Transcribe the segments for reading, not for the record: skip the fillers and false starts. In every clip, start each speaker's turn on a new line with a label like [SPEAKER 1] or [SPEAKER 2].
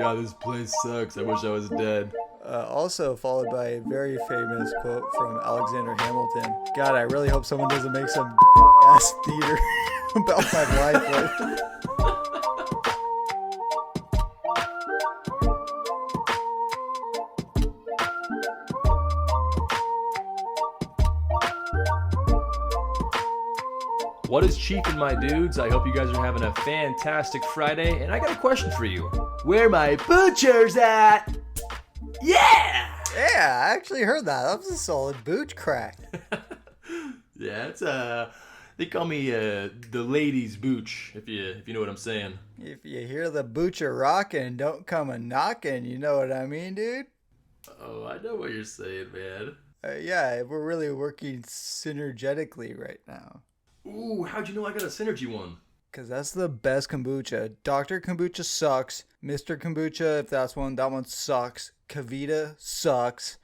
[SPEAKER 1] God, this place sucks. I wish I was dead.
[SPEAKER 2] Also followed by a very famous quote from Alexander Hamilton. God, I really hope someone doesn't make some ass theater about my life.
[SPEAKER 1] What is Chiefin, my dudes? I hope you guys are having a fantastic Friday, and I got a question for you. Where my butchers at? Yeah!
[SPEAKER 2] Yeah, I actually heard that. That was a solid boot crack.
[SPEAKER 1] Yeah, it's they call me the ladies' booch, if you know what I'm saying.
[SPEAKER 2] If you hear the butcher rocking, don't come a knocking. You know what I mean, dude?
[SPEAKER 1] Oh, I know what you're saying, man.
[SPEAKER 2] Yeah, we're really working synergetically right now.
[SPEAKER 1] Ooh, how'd you know I got a synergy one?
[SPEAKER 2] Because that's the best kombucha. Dr. Kombucha sucks. Mr. Kombucha, if that's one, that one sucks. Kavita sucks.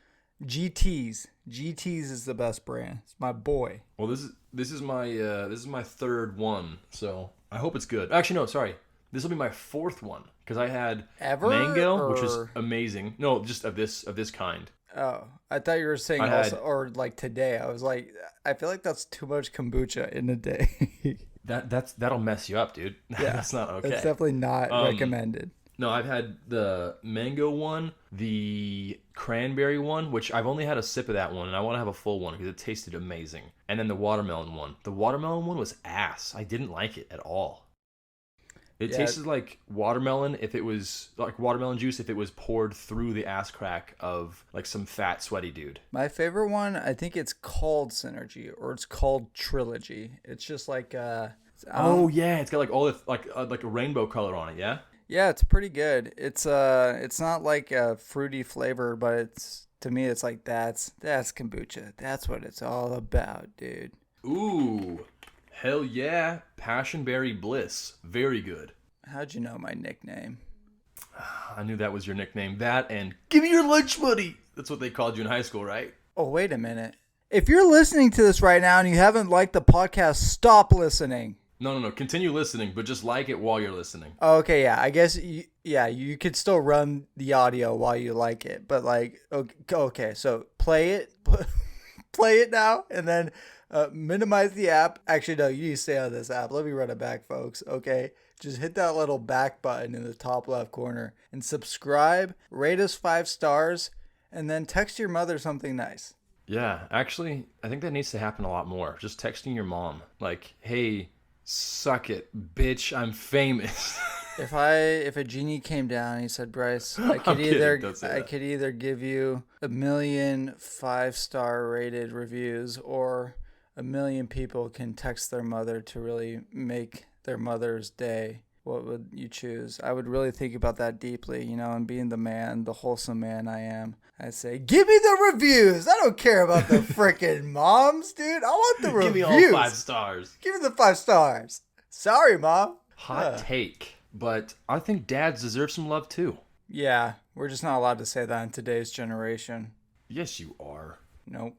[SPEAKER 2] GT's is the best brand. It's my boy.
[SPEAKER 1] Well, this is my third one, so I hope it's good. Actually, no, sorry. This will be my fourth one because I had mango, which was amazing. No, just of this kind.
[SPEAKER 2] Oh, I thought you were saying or like today. I was like, I feel like that's too much kombucha in a day.
[SPEAKER 1] That'll mess you up, dude. Yeah, that's not okay.
[SPEAKER 2] It's definitely not recommended.
[SPEAKER 1] No, I've had the mango one, the cranberry one, which I've only had a sip of that one, and I want to have a full one because it tasted amazing. And then the watermelon one. The watermelon one was ass. I didn't like it at all. It tasted like watermelon if it was like watermelon juice if it was poured through the ass crack of like some fat sweaty dude.
[SPEAKER 2] My favorite one, I think it's called Synergy or it's called Trilogy. It's just like
[SPEAKER 1] oh yeah, it's got like all the like a rainbow color on it, yeah?
[SPEAKER 2] Yeah, it's pretty good. It's not like a fruity flavor, but it's to me it's like that's kombucha. That's what it's all about, dude.
[SPEAKER 1] Ooh. Hell yeah, Passionberry Bliss. Very good.
[SPEAKER 2] How'd you know my nickname?
[SPEAKER 1] I knew that was your nickname. That and give me your lunch money. That's what they called you in high school, right?
[SPEAKER 2] Oh, wait a minute. If you're listening to this right now and you haven't liked the podcast, stop listening.
[SPEAKER 1] No. Continue listening, but just like it while you're listening.
[SPEAKER 2] Okay, yeah. I guess, you could still run the audio while you like it. But, like, okay, so play it. Play it now, and then minimize the app. Actually, no, you need to stay on this app. Let me run it back, folks. Okay, just hit that little back button in the top left corner and subscribe, rate us 5 stars, and then text your mother something nice.
[SPEAKER 1] Yeah, actually, I think that needs to happen a lot more. Just texting your mom, like, hey, suck it, bitch, I'm famous.
[SPEAKER 2] If a genie came down and he said, Bryce, I could either give you 1 million 5-star rated reviews or 1 million people can text their mother to really make their mother's day. What would you choose? I would really think about that deeply, and being the wholesome man I am, I'd say, give me the reviews. I don't care about the freaking moms, dude. I want the reviews.
[SPEAKER 1] Give me all 5 stars.
[SPEAKER 2] Give me the 5 stars. Sorry, Mom.
[SPEAKER 1] Hot take. But I think dads deserve some love too.
[SPEAKER 2] Yeah, we're just not allowed to say that in today's generation.
[SPEAKER 1] Yes, you are.
[SPEAKER 2] Nope.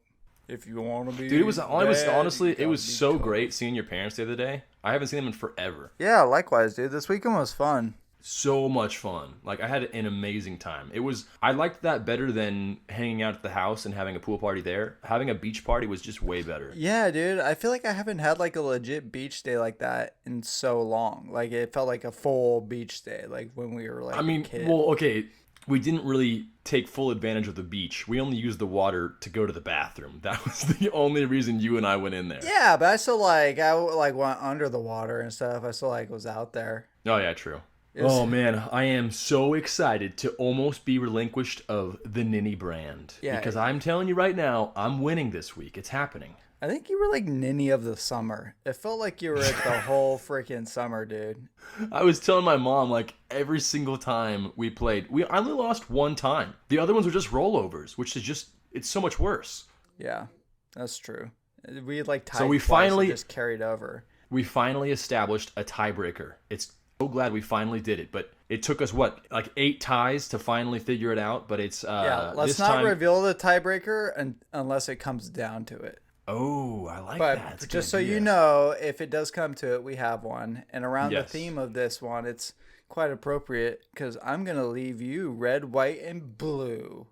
[SPEAKER 2] If you want to be,
[SPEAKER 1] dude, it was honestly so great seeing your parents the other day. I haven't seen them in forever.
[SPEAKER 2] Yeah, likewise, dude. This weekend was fun.
[SPEAKER 1] So much fun. Like, I had an amazing time. I liked that better than hanging out at the house and having a pool party there. Having a beach party was just way better.
[SPEAKER 2] Yeah, dude. I feel like I haven't had like a legit beach day like that in so long. Like, it felt like a full beach day, like when we were like a kid.
[SPEAKER 1] Well, okay. We didn't really take full advantage of the beach. We only used the water to go to the bathroom. That was the only reason you and I went in there.
[SPEAKER 2] Yeah, but I still I went under the water and stuff. I still was out there.
[SPEAKER 1] Oh, yeah, true. Oh man, I am so excited to almost be relinquished of the Ninny brand. Yeah. Because I'm telling you right now, I'm winning this week. It's happening.
[SPEAKER 2] I think you were like Ninny of the summer. It felt like you were at the whole freaking summer, dude.
[SPEAKER 1] I was telling my mom, like, every single time we played, I only lost one time. The other ones were just rollovers, which is it's so much worse.
[SPEAKER 2] Yeah, that's true. We had like tied
[SPEAKER 1] so we
[SPEAKER 2] twice
[SPEAKER 1] finally
[SPEAKER 2] and just carried over.
[SPEAKER 1] We finally established a tiebreaker. It's so glad we finally did it, but it took us like 8 ties to finally figure it out. But it's
[SPEAKER 2] let's not reveal the tiebreaker unless it comes down to it.
[SPEAKER 1] Oh, I like that.
[SPEAKER 2] But just so you know, if it does come to it, we have one. And around the theme of this one, it's quite appropriate because I'm going to leave you red, white, and blue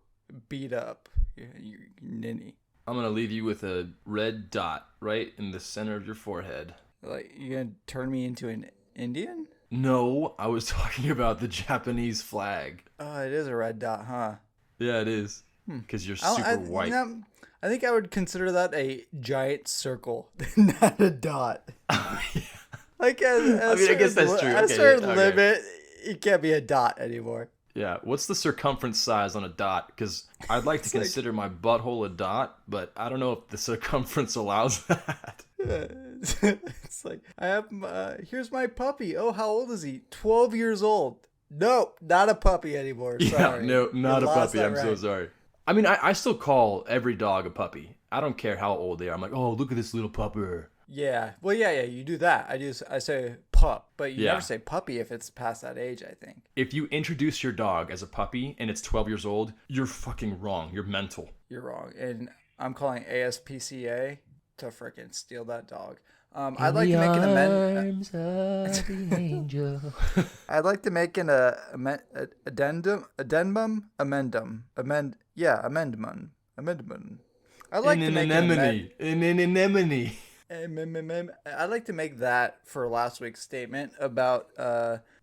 [SPEAKER 2] beat up. You ninny.
[SPEAKER 1] I'm going to leave you with a red dot right in the center of your forehead.
[SPEAKER 2] Like, you going to turn me into an Indian?
[SPEAKER 1] No, I was talking about the Japanese flag.
[SPEAKER 2] Oh, it is a red dot, huh?
[SPEAKER 1] Yeah, it is. Because you're super white.
[SPEAKER 2] I think I would consider that a giant circle, not a dot.
[SPEAKER 1] Yeah.
[SPEAKER 2] Like,
[SPEAKER 1] I guess that's true.
[SPEAKER 2] At a certain limit, it can't be a dot anymore.
[SPEAKER 1] Yeah, what's the circumference size on a dot? Because I'd like to consider my butthole a dot, but I don't know if the circumference allows that.
[SPEAKER 2] It's like, I have, here's my puppy. Oh, how old is he? 12 years old. Nope, not a puppy anymore. Sorry.
[SPEAKER 1] Yeah, no, not a puppy. I'm so sorry. I mean, I still call every dog a puppy. I don't care how old they are. I'm like, oh, look at this little pupper.
[SPEAKER 2] Yeah. Well, yeah, you do that. I say pup, but you never say puppy if it's past that age, I think.
[SPEAKER 1] If you introduce your dog as a puppy and it's 12 years old, you're fucking wrong. You're mental.
[SPEAKER 2] You're wrong. And I'm calling ASPCA to freaking steal that dog. I'd like to make an amendment. I'd like to make an addendum. I'd like to make
[SPEAKER 1] anemone.
[SPEAKER 2] I'd like to make that for last week's statement about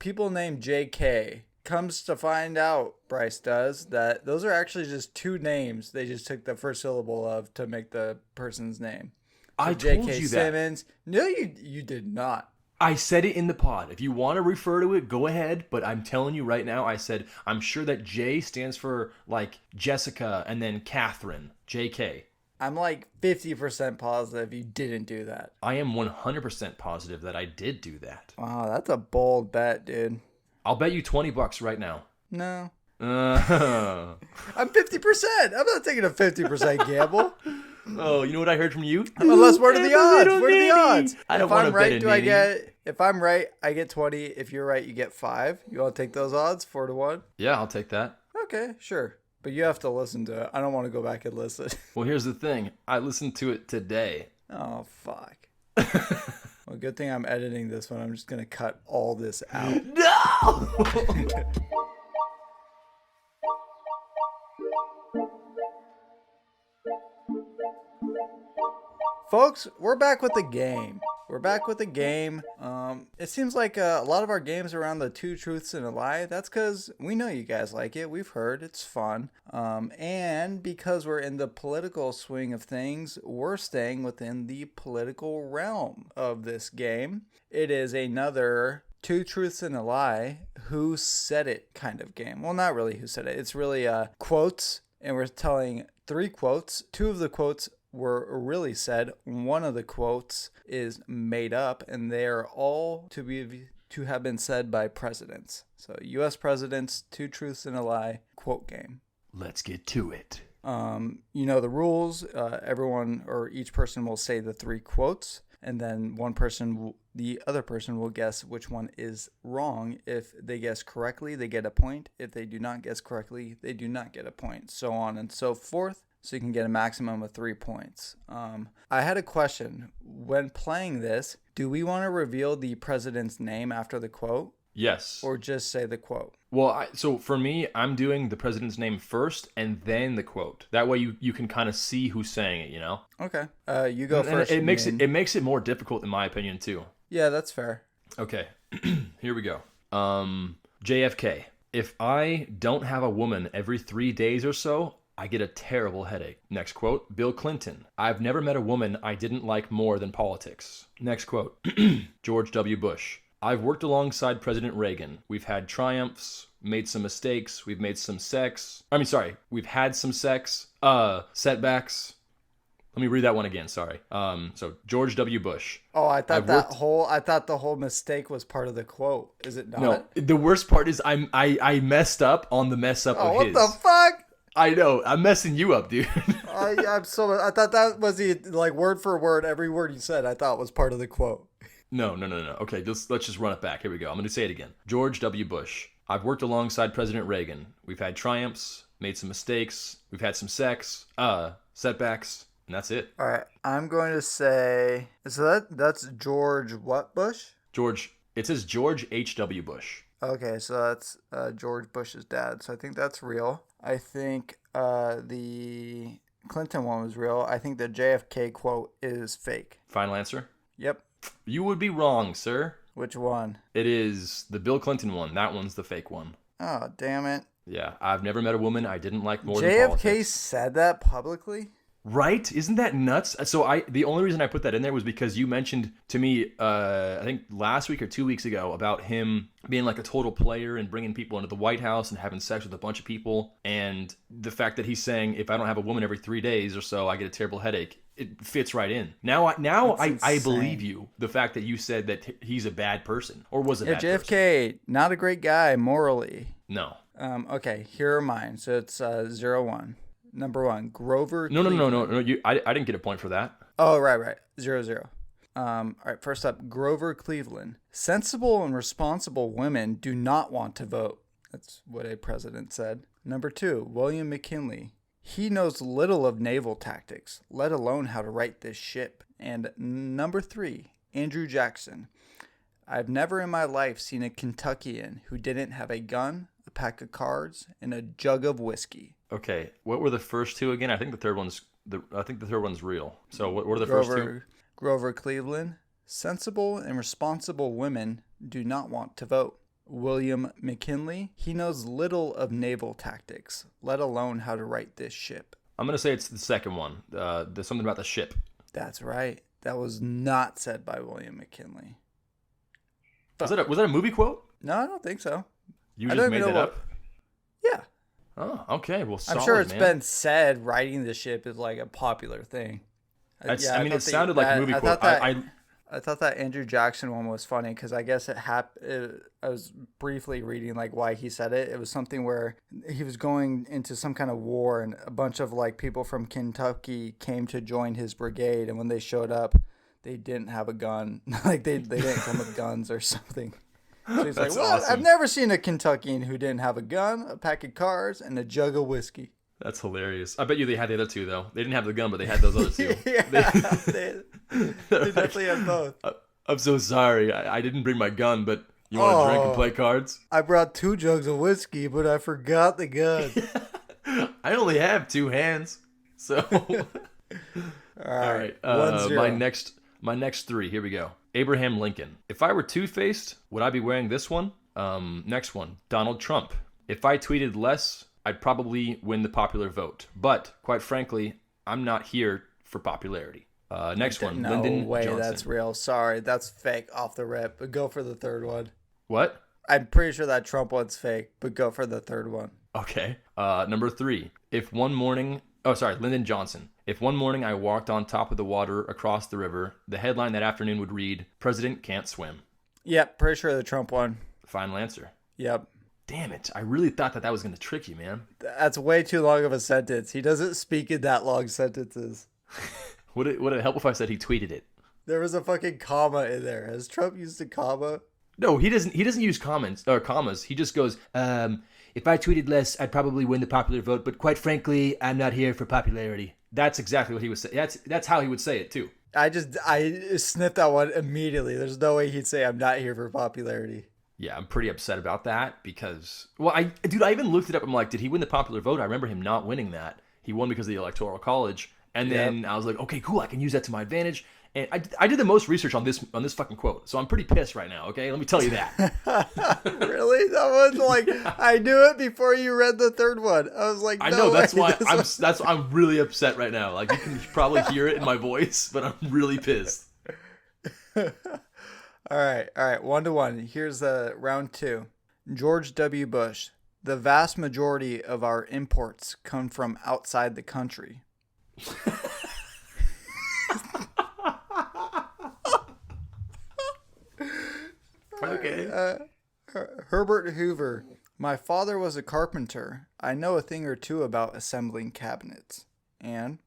[SPEAKER 2] people named JK. Comes to find out, Bryce does, that those are actually just two names they just took the first syllable of to make the person's name. So
[SPEAKER 1] I
[SPEAKER 2] J.K.
[SPEAKER 1] told you
[SPEAKER 2] Simmons.
[SPEAKER 1] that.
[SPEAKER 2] No, you did not.
[SPEAKER 1] I said it in the pod. If you want to refer to it, go ahead. But I'm telling you right now, I said, I'm sure that J stands for like Jessica and then Catherine. JK.
[SPEAKER 2] I'm like 50% positive you didn't do that.
[SPEAKER 1] I am 100% positive that I did do that.
[SPEAKER 2] Wow, that's a bold bet, dude.
[SPEAKER 1] I'll bet you $20 right now.
[SPEAKER 2] No.
[SPEAKER 1] I'm
[SPEAKER 2] 50%. I'm not taking a 50% gamble.
[SPEAKER 1] Oh, you know what I heard from you?
[SPEAKER 2] Unless, what are the odds? What are the odds?
[SPEAKER 1] I don't want to bet
[SPEAKER 2] if I'm right, I get 20. If you're right, you get 5. You want to take those odds? 4-1?
[SPEAKER 1] Yeah, I'll take that.
[SPEAKER 2] Okay, sure. But you have to listen to it. I don't want to go back and listen.
[SPEAKER 1] Well, here's the thing. I listened to it today.
[SPEAKER 2] Oh, fuck. Well, good thing I'm editing this one. I'm just going to cut all this out.
[SPEAKER 1] No!
[SPEAKER 2] Folks, we're back with the game. It seems like a lot of our games are around the 2 truths and a lie. That's because we know you guys like it. We've heard it's fun. And because we're in the political swing of things, we're staying within the political realm of this game. It is another 2 truths and a lie, who said it kind of game. Well, not really who said it. It's really quotes, and we're telling 3 quotes. 2 of the quotes were really said. One of the quotes is made up, and they are all to have been said by presidents. So U.S. presidents, 2 truths and a lie, quote game.
[SPEAKER 1] Let's get to it.
[SPEAKER 2] You know the rules. Everyone or each person will say the 3 quotes, and then the other person will guess which one is wrong. If they guess correctly, they get a point. If they do not guess correctly, they do not get a point. So on and so forth. So you can get a maximum of 3 points. I had a question. When playing this, do we want to reveal the president's name after the quote?
[SPEAKER 1] Yes.
[SPEAKER 2] Or just say the quote?
[SPEAKER 1] Well, so for me, I'm doing the president's name first and then the quote. That way you can kind of see who's saying it, you know?
[SPEAKER 2] Okay. You go first.
[SPEAKER 1] It makes it more difficult in my opinion too.
[SPEAKER 2] Yeah, that's fair.
[SPEAKER 1] Okay. Here we go. JFK. If I don't have a woman every 3 days or so, I get a terrible headache. Next quote, Bill Clinton. I've never met a woman I didn't like more than politics. Next quote, George W. Bush. I've worked alongside President Reagan. We've had triumphs, made some mistakes, we've had some sex, setbacks. Let me read that one again, sorry. So George W. Bush.
[SPEAKER 2] Oh, I thought the whole mistake was part of the quote. Is it not?
[SPEAKER 1] No, the worst part is I messed up on the mess up of his.
[SPEAKER 2] What the fuck?
[SPEAKER 1] I know. I'm messing you up, dude.
[SPEAKER 2] I thought that was the word for word. Every word you said, I thought was part of the quote.
[SPEAKER 1] No. Okay, let's just run it back. Here we go. I'm going to say it again. George W. Bush. I've worked alongside President Reagan. We've had triumphs, made some mistakes, we've had some sex, setbacks, and that's it.
[SPEAKER 2] All right. I'm going to say, so that's George what Bush?
[SPEAKER 1] It says George H.W. Bush.
[SPEAKER 2] Okay, so that's George Bush's dad. So I think that's real. I think the Clinton one was real. I think the JFK quote is fake.
[SPEAKER 1] Final answer?
[SPEAKER 2] Yep.
[SPEAKER 1] You would be wrong, sir.
[SPEAKER 2] Which one?
[SPEAKER 1] It is the Bill Clinton one. That one's the fake one.
[SPEAKER 2] Oh, damn it.
[SPEAKER 1] Yeah, I've never met a woman I didn't like more than
[SPEAKER 2] JFK
[SPEAKER 1] politics.
[SPEAKER 2] said that publicly?
[SPEAKER 1] Right? Isn't that nuts? So the only reason I put that in there was because you mentioned to me, I think last week or 2 weeks ago, about him being like a total player and bringing people into the White House and having sex with a bunch of people. And the fact that he's saying, if I don't have a woman every 3 days or so, I get a terrible headache. It fits right in. Now I believe you. The fact that you said that he's a bad person or was a bad person.
[SPEAKER 2] JFK, not a great guy morally.
[SPEAKER 1] No.
[SPEAKER 2] Okay, here are mine. So it's 0-1. Number 1, Grover.
[SPEAKER 1] No. I didn't get a point for that.
[SPEAKER 2] Oh, right. 0-0. All right, first up, Grover Cleveland. Sensible and responsible women do not want to vote. That's what a president said. Number 2, William McKinley. He knows little of naval tactics, let alone how to right this ship. And number 3, Andrew Jackson. I've never in my life seen a Kentuckian who didn't have a gun, a pack of cards, and a jug of whiskey.
[SPEAKER 1] Okay, what were the first two again? I think the third one's real. So what were the first two?
[SPEAKER 2] Grover Cleveland. Sensible and responsible women do not want to vote. William McKinley. He knows little of naval tactics, let alone how to right this ship.
[SPEAKER 1] I'm gonna say it's the second one. There's something about the ship.
[SPEAKER 2] That's right. That was not said by William McKinley.
[SPEAKER 1] Was that a movie quote?
[SPEAKER 2] No, I don't think so.
[SPEAKER 1] You just made that up?
[SPEAKER 2] Yeah.
[SPEAKER 1] Oh, okay. Well, solid,
[SPEAKER 2] I'm sure it's
[SPEAKER 1] man.
[SPEAKER 2] been said riding the ship is like a popular thing.
[SPEAKER 1] It sounded like a movie quote.
[SPEAKER 2] I thought that Andrew Jackson one was funny because I guess I was briefly reading like why he said it. It was something where he was going into some kind of war and a bunch of like people from Kentucky came to join his brigade, and when they showed up, they didn't have a gun. Like they didn't come with guns or something. So he's like, well, awesome. I've never seen a Kentuckian who didn't have a gun, a pack of cards, and a jug of whiskey.
[SPEAKER 1] That's hilarious. I bet you they had the other two, though. They didn't have the gun, but they had those other two.
[SPEAKER 2] Yeah, they definitely had both.
[SPEAKER 1] I'm so sorry. I didn't bring my gun, but you want to drink and play cards?
[SPEAKER 2] I brought 2 jugs of whiskey, but I forgot the gun.
[SPEAKER 1] I only have 2 hands. So, all right.
[SPEAKER 2] 1-0.
[SPEAKER 1] My next 3. Here we go. Abraham Lincoln. If I were two-faced, would I be wearing this one? Next one. Donald Trump. If I tweeted less, I'd probably win the popular vote. But, quite frankly, I'm not here for popularity. Next one.
[SPEAKER 2] No
[SPEAKER 1] Lyndon
[SPEAKER 2] way
[SPEAKER 1] Johnson.
[SPEAKER 2] That's real. Sorry, that's fake off the rip. But go for the third one.
[SPEAKER 1] What?
[SPEAKER 2] I'm pretty sure that Trump one's fake, but go for the third one.
[SPEAKER 1] Okay. Number 3. Lyndon Johnson. If one morning I walked on top of the water across the river, the headline that afternoon would read, President Can't Swim.
[SPEAKER 2] Yep, pretty sure the Trump one.
[SPEAKER 1] Final answer.
[SPEAKER 2] Yep.
[SPEAKER 1] Damn it. I really thought that was going to trick you, man.
[SPEAKER 2] That's way too long of a sentence. He doesn't speak in that long sentences.
[SPEAKER 1] Would it help if I said he tweeted it?
[SPEAKER 2] There was a fucking comma in there. Has Trump used a comma?
[SPEAKER 1] No, he doesn't use commas. He just goes, if I tweeted less, I'd probably win the popular vote, but quite frankly, I'm not here for popularity. That's exactly what he was saying. That's how he would say it too.
[SPEAKER 2] I sniffed that one immediately. There's no way he'd say I'm not here for popularity.
[SPEAKER 1] Yeah, I'm pretty upset about that because, I even looked it up. I'm like, did he win the popular vote? I remember him not winning that. He won because of the Electoral College. And then I was like, okay, cool. I can use that to my advantage. And I did the most research on this fucking quote. So I'm pretty pissed right now, okay? Let me tell you that.
[SPEAKER 2] Really? That was like, I knew it before you read the third one. I was like, no,
[SPEAKER 1] I know, that's why I'm really upset right now. Like, you can probably hear it in my voice, but I'm really pissed.
[SPEAKER 2] All right. 1-1. Here's round 2. George W. Bush. The vast majority of our imports come from outside the country.
[SPEAKER 1] Okay.
[SPEAKER 2] Herbert Hoover. My father was a carpenter. I know a thing or two about assembling cabinets. And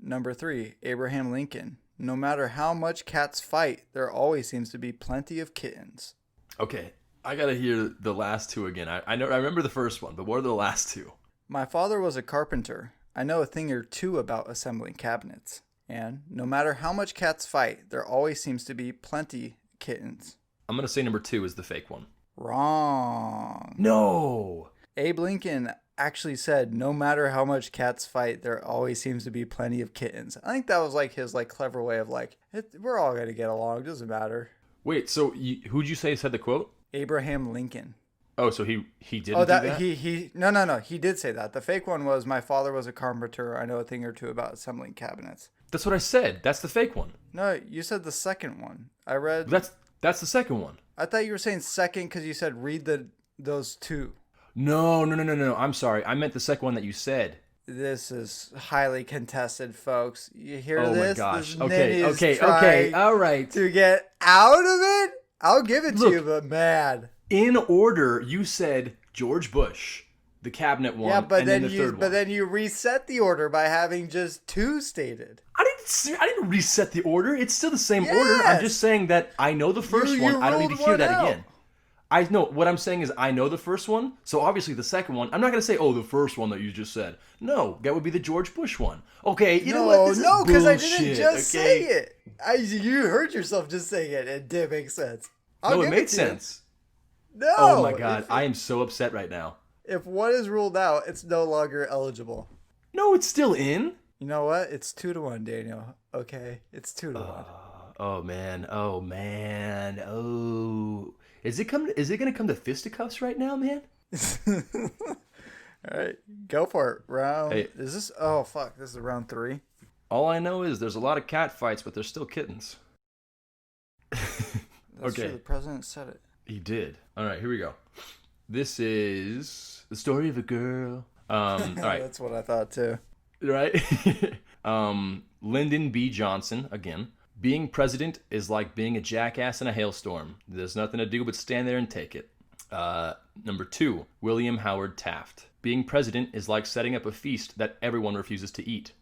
[SPEAKER 2] number 3, Abraham Lincoln. No matter how much cats fight, there always seems to be plenty of kittens.
[SPEAKER 1] Okay, I gotta hear the last 2 again. I remember the first one, but what are the last 2?
[SPEAKER 2] My father was a carpenter. I know a thing or two about assembling cabinets. And no matter how much cats fight, there always seems to be plenty kittens.
[SPEAKER 1] I'm going to say number 2 is the fake one.
[SPEAKER 2] Wrong.
[SPEAKER 1] No.
[SPEAKER 2] Abe Lincoln actually said, no matter how much cats fight, there always seems to be plenty of kittens. I think that was like his like clever way of like, we're all going to get along. It doesn't matter.
[SPEAKER 1] Wait, so who'd you say said the quote?
[SPEAKER 2] Abraham Lincoln.
[SPEAKER 1] Oh, so he didn't do that?
[SPEAKER 2] No. He did say that. The fake one was, my father was a carpenter. I know a thing or two about assembling cabinets.
[SPEAKER 1] That's what I said. That's the fake one.
[SPEAKER 2] No, you said the second one. I read.
[SPEAKER 1] That's the second one.
[SPEAKER 2] I thought you were saying second because you said read those two.
[SPEAKER 1] No. I'm sorry. I meant the second one that you said.
[SPEAKER 2] This is highly contested, folks. You hear
[SPEAKER 1] this?
[SPEAKER 2] this?
[SPEAKER 1] Oh my gosh.
[SPEAKER 2] This
[SPEAKER 1] Okay. All right.
[SPEAKER 2] To get out of it? I'll give it to you, but man.
[SPEAKER 1] In order, you said George Bush, the cabinet one, and then the third one.
[SPEAKER 2] But then you reset the order by having just two stated.
[SPEAKER 1] I didn't reset the order. It's still the same order. I'm just saying that I know the first one. I don't need to hear that again. I know what I'm saying is I know the first one, so obviously the second one. I'm not gonna say, oh, the first one that you just said. No, that would be the George Bush one. Okay, you know what?
[SPEAKER 2] No, because I didn't just say it. You heard yourself just saying it. It did make sense.
[SPEAKER 1] No, it made sense.
[SPEAKER 2] No.
[SPEAKER 1] Oh my God, I am so upset right now.
[SPEAKER 2] If one is ruled out, it's no longer eligible.
[SPEAKER 1] No, it's still in.
[SPEAKER 2] You know what? It's 2-1, Daniel. Okay, it's 2-1.
[SPEAKER 1] Oh man. Is it gonna come to fisticuffs right now, man?
[SPEAKER 2] All right, go for it. Round. Hey, is this? Oh fuck! This is round 3.
[SPEAKER 1] All I know is there's a lot of cat fights, but there's still kittens.
[SPEAKER 2] That's true. The president said it.
[SPEAKER 1] He did. All right, here we go. This is the story of a girl. All right.
[SPEAKER 2] That's what I thought too.
[SPEAKER 1] Right? Lyndon B. Johnson again. Being president is like being a jackass in a hailstorm. There's nothing to do but stand there and take it. Number 2, William Howard Taft. Being president is like setting up a feast that everyone refuses to eat.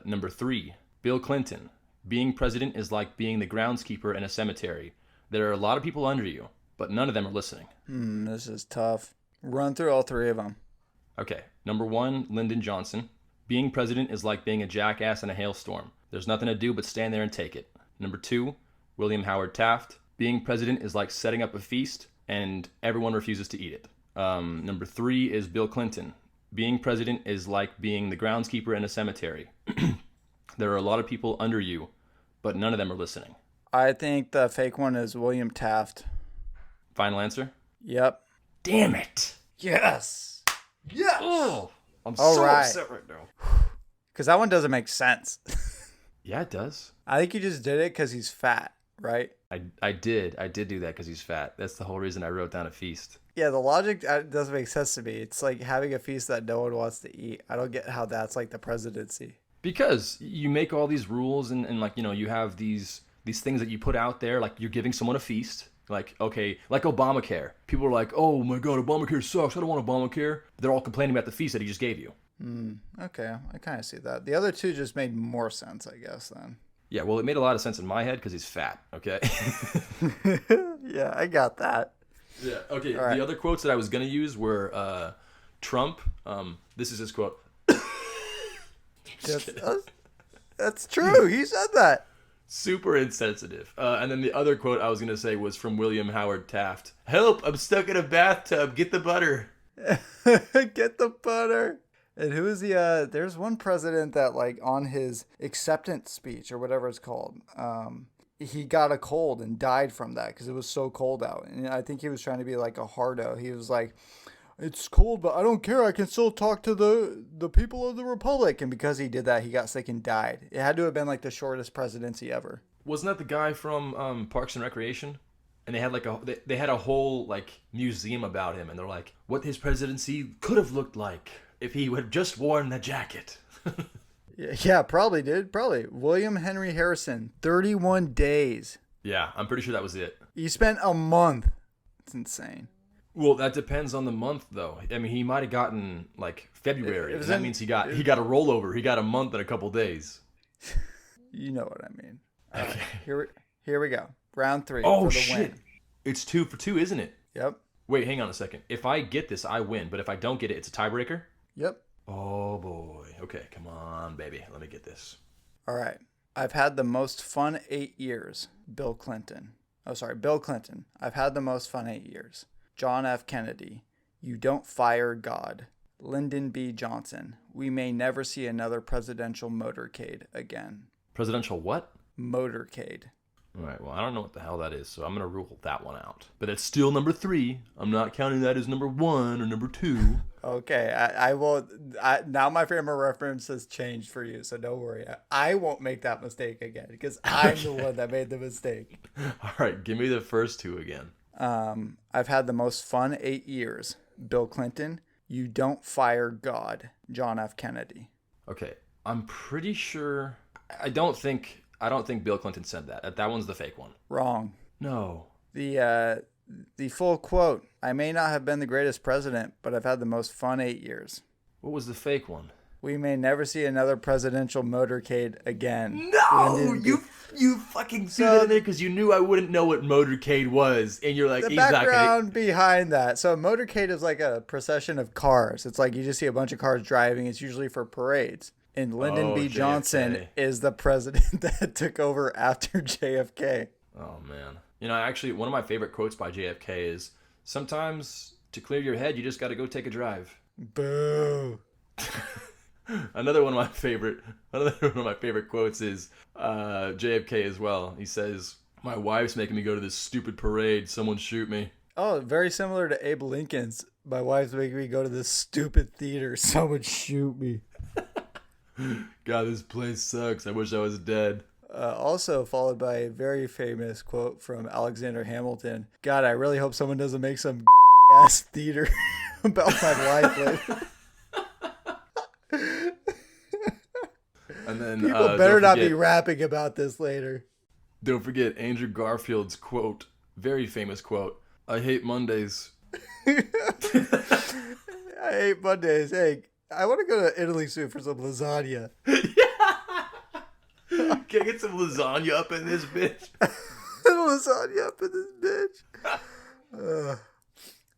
[SPEAKER 1] Number 3, Bill Clinton. Being president is like being the groundskeeper in a cemetery. There are a lot of people under you, but none of them are listening.
[SPEAKER 2] This is tough. Run through all 3 of them.
[SPEAKER 1] Okay. Number 1, Lyndon Johnson. Being president is like being a jackass in a hailstorm. There's nothing to do but stand there and take it. Number 2, William Howard Taft. Being president is like setting up a feast and everyone refuses to eat it. Number 3 is Bill Clinton. Being president is like being the groundskeeper in a cemetery. There are a lot of people under you, but none of them are listening.
[SPEAKER 2] I think the fake one is William Taft.
[SPEAKER 1] Final answer?
[SPEAKER 2] Yep.
[SPEAKER 1] Damn it.
[SPEAKER 2] Yes. Yes.
[SPEAKER 1] Oh, I'm so upset right now.
[SPEAKER 2] Because that one doesn't make sense.
[SPEAKER 1] Yeah, it does.
[SPEAKER 2] I think you just did it because he's fat, right?
[SPEAKER 1] I did do that because he's fat. That's the whole reason I wrote down a feast.
[SPEAKER 2] Yeah, the logic doesn't make sense to me. It's like having a feast that no one wants to eat. I don't get how that's like the presidency.
[SPEAKER 1] Because you make all these rules and like, you know, you have these things that you put out there, like you're giving someone a feast. Like, okay, like Obamacare. People are like, oh my God, Obamacare sucks. I don't want Obamacare. They're all complaining about the feast that he just gave you.
[SPEAKER 2] Okay, I kind of see that. The other 2 just made more sense, I guess, then.
[SPEAKER 1] Yeah, well, it made a lot of sense in my head because he's fat, okay?
[SPEAKER 2] Yeah, I got that.
[SPEAKER 1] Yeah, okay. Right. The other quotes that I was going to use were Trump. This is his quote.
[SPEAKER 2] That's true. He said that.
[SPEAKER 1] Super insensitive. And then the other quote I was going to say was from William Howard Taft. Help, I'm stuck in a bathtub. Get the butter.
[SPEAKER 2] Get the butter. And who is the, there's one president that like on his acceptance speech or whatever it's called, he got a cold and died from that because it was so cold out. And I think he was trying to be like a hardo. He was like, it's cold, but I don't care. I can still talk to the people of the republic. And because he did that, he got sick and died. It had to have been like the shortest presidency ever.
[SPEAKER 1] Wasn't that the guy from Parks and Recreation? And they had like they had a whole like museum about him, and they're like, what his presidency could have looked like if he would have just worn the jacket.
[SPEAKER 2] Yeah, probably, dude. Probably. William Henry Harrison, 31 days.
[SPEAKER 1] Yeah, I'm pretty sure that was it.
[SPEAKER 2] You spent a month. It's insane.
[SPEAKER 1] Well, that depends on the month, though. I mean, he might have gotten like February. And that means he got a rollover. He got a month and a couple days.
[SPEAKER 2] You know what I mean. Okay. Here we go. Round 3.
[SPEAKER 1] Oh,
[SPEAKER 2] for the
[SPEAKER 1] shit.
[SPEAKER 2] Win.
[SPEAKER 1] It's 2 for 2, isn't it?
[SPEAKER 2] Yep.
[SPEAKER 1] Wait, hang on a second. If I get this, I win. But if I don't get it, it's a tiebreaker?
[SPEAKER 2] Yep.
[SPEAKER 1] Oh, boy. Okay, come on, baby. Let me get this.
[SPEAKER 2] All right. I've had the most fun 8 years. Bill Clinton. Bill Clinton. I've had the most fun 8 years. John F. Kennedy. You don't fire God. Lyndon B. Johnson. We may never see another presidential motorcade again.
[SPEAKER 1] Presidential what?
[SPEAKER 2] Motorcade.
[SPEAKER 1] All right, well, I don't know what the hell that is, so I'm going to rule that one out. But it's still number 3. I'm not counting that as number 1 or number 2.
[SPEAKER 2] Okay, I will. Now my frame of reference has changed for you, so don't worry. I won't make that mistake again because I'm the one that made the mistake.
[SPEAKER 1] All right, give me the first 2 again.
[SPEAKER 2] I've had the most fun 8 years. Bill Clinton. You don't fire God. John F. Kennedy.
[SPEAKER 1] Okay, I'm pretty sure. I don't think Bill Clinton said that. That one's the fake one.
[SPEAKER 2] Wrong.
[SPEAKER 1] No.
[SPEAKER 2] The full quote. I may not have been the greatest president, but I've had the most fun 8 years.
[SPEAKER 1] What was the fake one?
[SPEAKER 2] We may never see another presidential motorcade again.
[SPEAKER 1] No, you fucking threw that in there because you knew I wouldn't know what motorcade was, and you're like,
[SPEAKER 2] the
[SPEAKER 1] he's not
[SPEAKER 2] background behind that. So a motorcade is like a procession of cars. It's like you just see a bunch of cars driving. It's usually for parades. And Lyndon B. Johnson is the president that took over after JFK.
[SPEAKER 1] Oh man, actually, one of my favorite quotes by JFK is, "Sometimes to clear your head, you just got to go take a drive."
[SPEAKER 2] Boo.
[SPEAKER 1] Another one of my favorite quotes is JFK as well. He says, "My wife's making me go to this stupid parade. Someone shoot me."
[SPEAKER 2] Oh, very similar to Abe Lincoln's. My wife's making me go to this stupid theater. Someone shoot me.
[SPEAKER 1] God, this place sucks. I wish I was dead.
[SPEAKER 2] Also followed by a very famous quote from Alexander Hamilton. God, I really hope someone doesn't make some ass theater about my life later.
[SPEAKER 1] And then
[SPEAKER 2] people better not be rapping about this later.
[SPEAKER 1] Don't forget Andrew Garfield's quote, very famous quote, "I hate Mondays."
[SPEAKER 2] I hate Mondays. Hey, I want to go to Italy soon for some lasagna.
[SPEAKER 1] Can I get some lasagna up in this bitch?
[SPEAKER 2] Lasagna up in this bitch.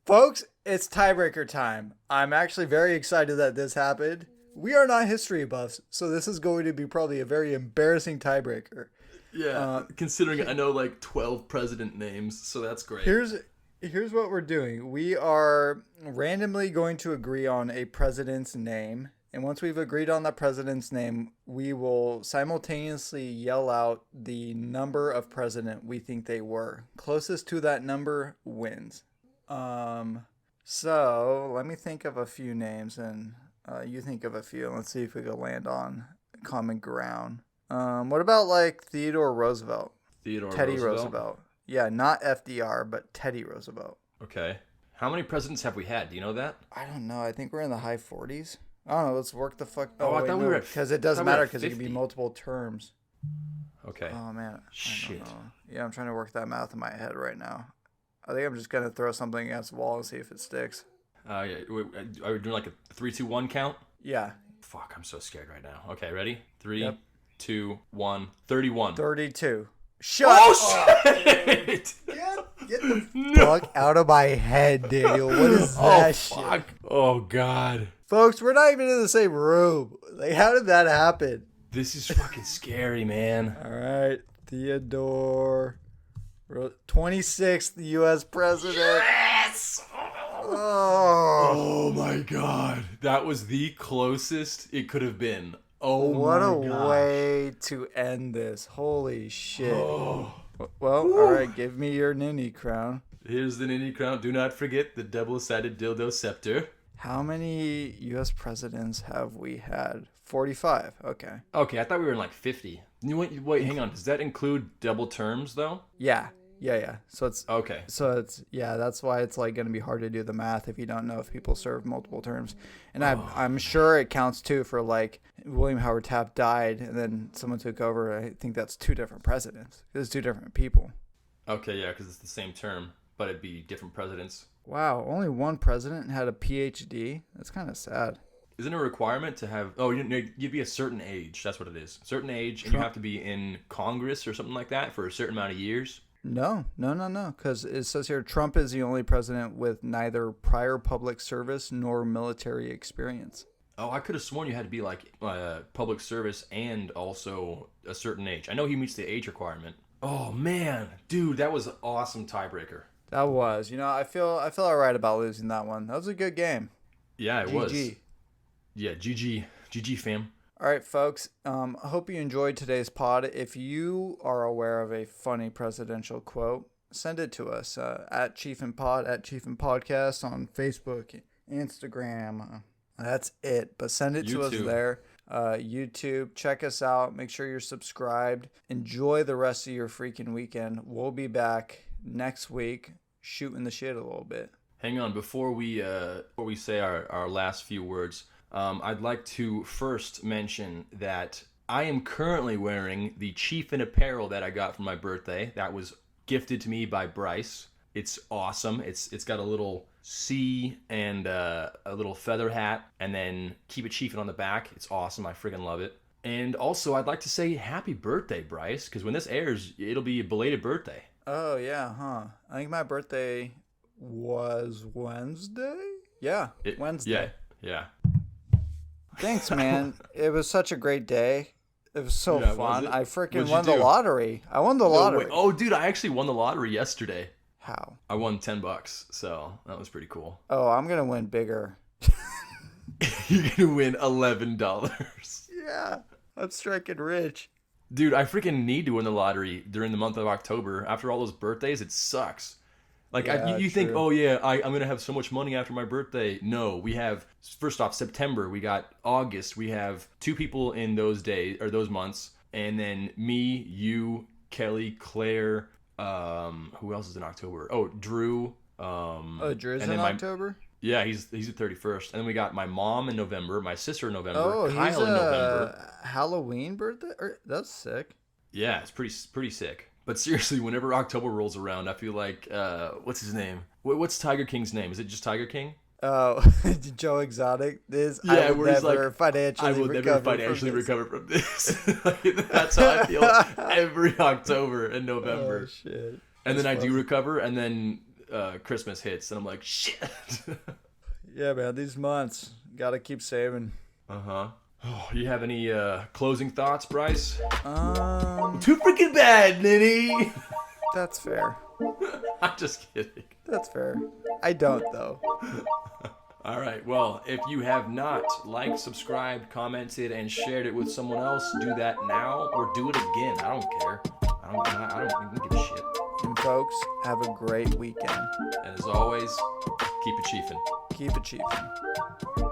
[SPEAKER 2] Folks, it's tiebreaker time. I'm actually very excited that this happened. We are not history buffs, so this is going to be probably a very embarrassing tiebreaker.
[SPEAKER 1] Yeah, considering I know like 12 president names, so that's great.
[SPEAKER 2] Here's what we're doing. We are randomly going to agree on a president's name. And once we've agreed on the president's name, we will simultaneously yell out the number of president we think they were. Closest to that number wins. So let me think of a few names and you think of a few. Let's see if we can land on common ground. What about like Theodore Roosevelt? Teddy Roosevelt. Yeah, not FDR, but Teddy Roosevelt.
[SPEAKER 1] Okay. How many presidents have we had? Do you know that?
[SPEAKER 2] I don't know. I think we're in the high 40s. I don't know. Let's work the fuck.
[SPEAKER 1] I thought we were at,
[SPEAKER 2] because it doesn't matter because it can be multiple terms.
[SPEAKER 1] Okay.
[SPEAKER 2] Oh man.
[SPEAKER 1] Shit.
[SPEAKER 2] I don't know. Yeah, I'm trying to work that math in my head right now. I think I'm just gonna throw something against the wall and see if it sticks.
[SPEAKER 1] Yeah. Are we doing like a 3, 2, 1 count?
[SPEAKER 2] Yeah.
[SPEAKER 1] Fuck, I'm so scared right now. Okay, ready? 3, 2, 1. 31.
[SPEAKER 2] 32. Shut up.
[SPEAKER 1] Shit!
[SPEAKER 2] Get the fuck out of my head, Daniel. What is that shit?
[SPEAKER 1] Oh, God.
[SPEAKER 2] Folks, we're not even in the same room. Like, how did that happen?
[SPEAKER 1] This is fucking scary, man.
[SPEAKER 2] All right. Theodore. 26th U.S. president.
[SPEAKER 1] Yes! Oh, my God. That was the closest it could have been. Oh,
[SPEAKER 2] what
[SPEAKER 1] my
[SPEAKER 2] a
[SPEAKER 1] gosh.
[SPEAKER 2] way to end this. Holy shit.
[SPEAKER 1] Oh.
[SPEAKER 2] Well, all right, give me your ninny crown.
[SPEAKER 1] Here's the ninny crown. Do not forget the double-sided dildo scepter.
[SPEAKER 2] How many U.S. presidents have we had? 45. Okay.
[SPEAKER 1] Okay, I thought we were in like 50. Wait, hang on. Does that include double terms, though?
[SPEAKER 2] Yeah. So it's
[SPEAKER 1] okay.
[SPEAKER 2] That's why it's like going to be hard to do the math if you don't know if people serve multiple terms. And I'm sure it counts too for like William Howard Taft died and then someone took over. I think that's 2 different presidents. It's 2 different people.
[SPEAKER 1] Okay, yeah, because it's the same term, but it'd be different presidents.
[SPEAKER 2] Wow, only one president had a PhD. That's kind of sad.
[SPEAKER 1] Isn't it a requirement to have? Oh, you'd be a certain age. That's what it is. Certain age, and you have to be in Congress or something like that for a certain amount of years.
[SPEAKER 2] No. Because it says here Trump is the only president with neither prior public service nor military experience.
[SPEAKER 1] Oh, I could have sworn you had to be like public service and also a certain age. I know he meets the age requirement. Oh man, dude, that was an awesome tiebreaker.
[SPEAKER 2] That was. I feel all right about losing that one. That was a good game.
[SPEAKER 1] Yeah, it
[SPEAKER 2] GG.
[SPEAKER 1] was. Yeah, GG, fam.
[SPEAKER 2] All right, folks. I hope you enjoyed today's pod. If you are aware of a funny presidential quote, send it to us at Chiefin Pod, at Chiefin Podcast on Facebook, Instagram. That's it. But send it to us there. YouTube. Check us out. Make sure you're subscribed. Enjoy the rest of your freaking weekend. We'll be back next week shooting the shit a little bit.
[SPEAKER 1] Hang on. Before we say our last few words, I'd like to first mention that I am currently wearing the Chiefin apparel that I got for my birthday. That was gifted to me by Bryce. It's awesome. It's got a little C and a little feather hat, and then keep it Chiefin on the back. It's awesome. I friggin' love it. And also, I'd like to say happy birthday, Bryce, because when this airs, it'll be a belated birthday.
[SPEAKER 2] Oh, yeah, huh? I think my birthday was Wednesday? Yeah, Wednesday.
[SPEAKER 1] Yeah.
[SPEAKER 2] Thanks, man. It was such a great day. It was so fun. I freaking won the lottery. I won the lottery.
[SPEAKER 1] Oh, dude, I actually won the lottery yesterday.
[SPEAKER 2] How?
[SPEAKER 1] I won $10, so that was pretty cool.
[SPEAKER 2] Oh, I'm going to win bigger.
[SPEAKER 1] You're going to win $11.
[SPEAKER 2] Yeah, I'm striking rich.
[SPEAKER 1] Dude, I freaking need to win the lottery during the month of October. After all those birthdays, it sucks. Like, you think, oh yeah, I'm going to have so much money after my birthday. No, we have, first off, September, we got August, we have 2 people in those days, or those months, and then me, you, Kelly, Claire, who else is in October? Oh, Drew.
[SPEAKER 2] Drew's in October?
[SPEAKER 1] Yeah, he's the 31st. And then we got my mom in November, my sister in November,
[SPEAKER 2] Kyle
[SPEAKER 1] he's
[SPEAKER 2] in November. Halloween birthday? That's sick.
[SPEAKER 1] Yeah, it's pretty sick. But seriously, whenever October rolls around, I feel like, what's his name? What's Tiger King's name? Is it just Tiger King?
[SPEAKER 2] Oh, Joe Exotic.
[SPEAKER 1] Yeah,
[SPEAKER 2] I will never financially
[SPEAKER 1] recover from this. Like, that's how I feel every October and November.
[SPEAKER 2] Oh, shit.
[SPEAKER 1] And then I do recover, and then Christmas hits, and I'm like, shit.
[SPEAKER 2] Yeah, man, these months, gotta keep saving.
[SPEAKER 1] Uh-huh. Oh, do you have any closing thoughts, Bryce?
[SPEAKER 2] Too
[SPEAKER 1] freaking bad, Ninny.
[SPEAKER 2] That's fair.
[SPEAKER 1] I'm just kidding.
[SPEAKER 2] That's fair. I don't, though.
[SPEAKER 1] All right. Well, if you have not liked, subscribed, commented, and shared it with someone else, do that now or do it again. I don't care. I don't give a shit.
[SPEAKER 2] And folks, have a great weekend.
[SPEAKER 1] And as always, keep it chiefin'.
[SPEAKER 2] Keep it chiefin'.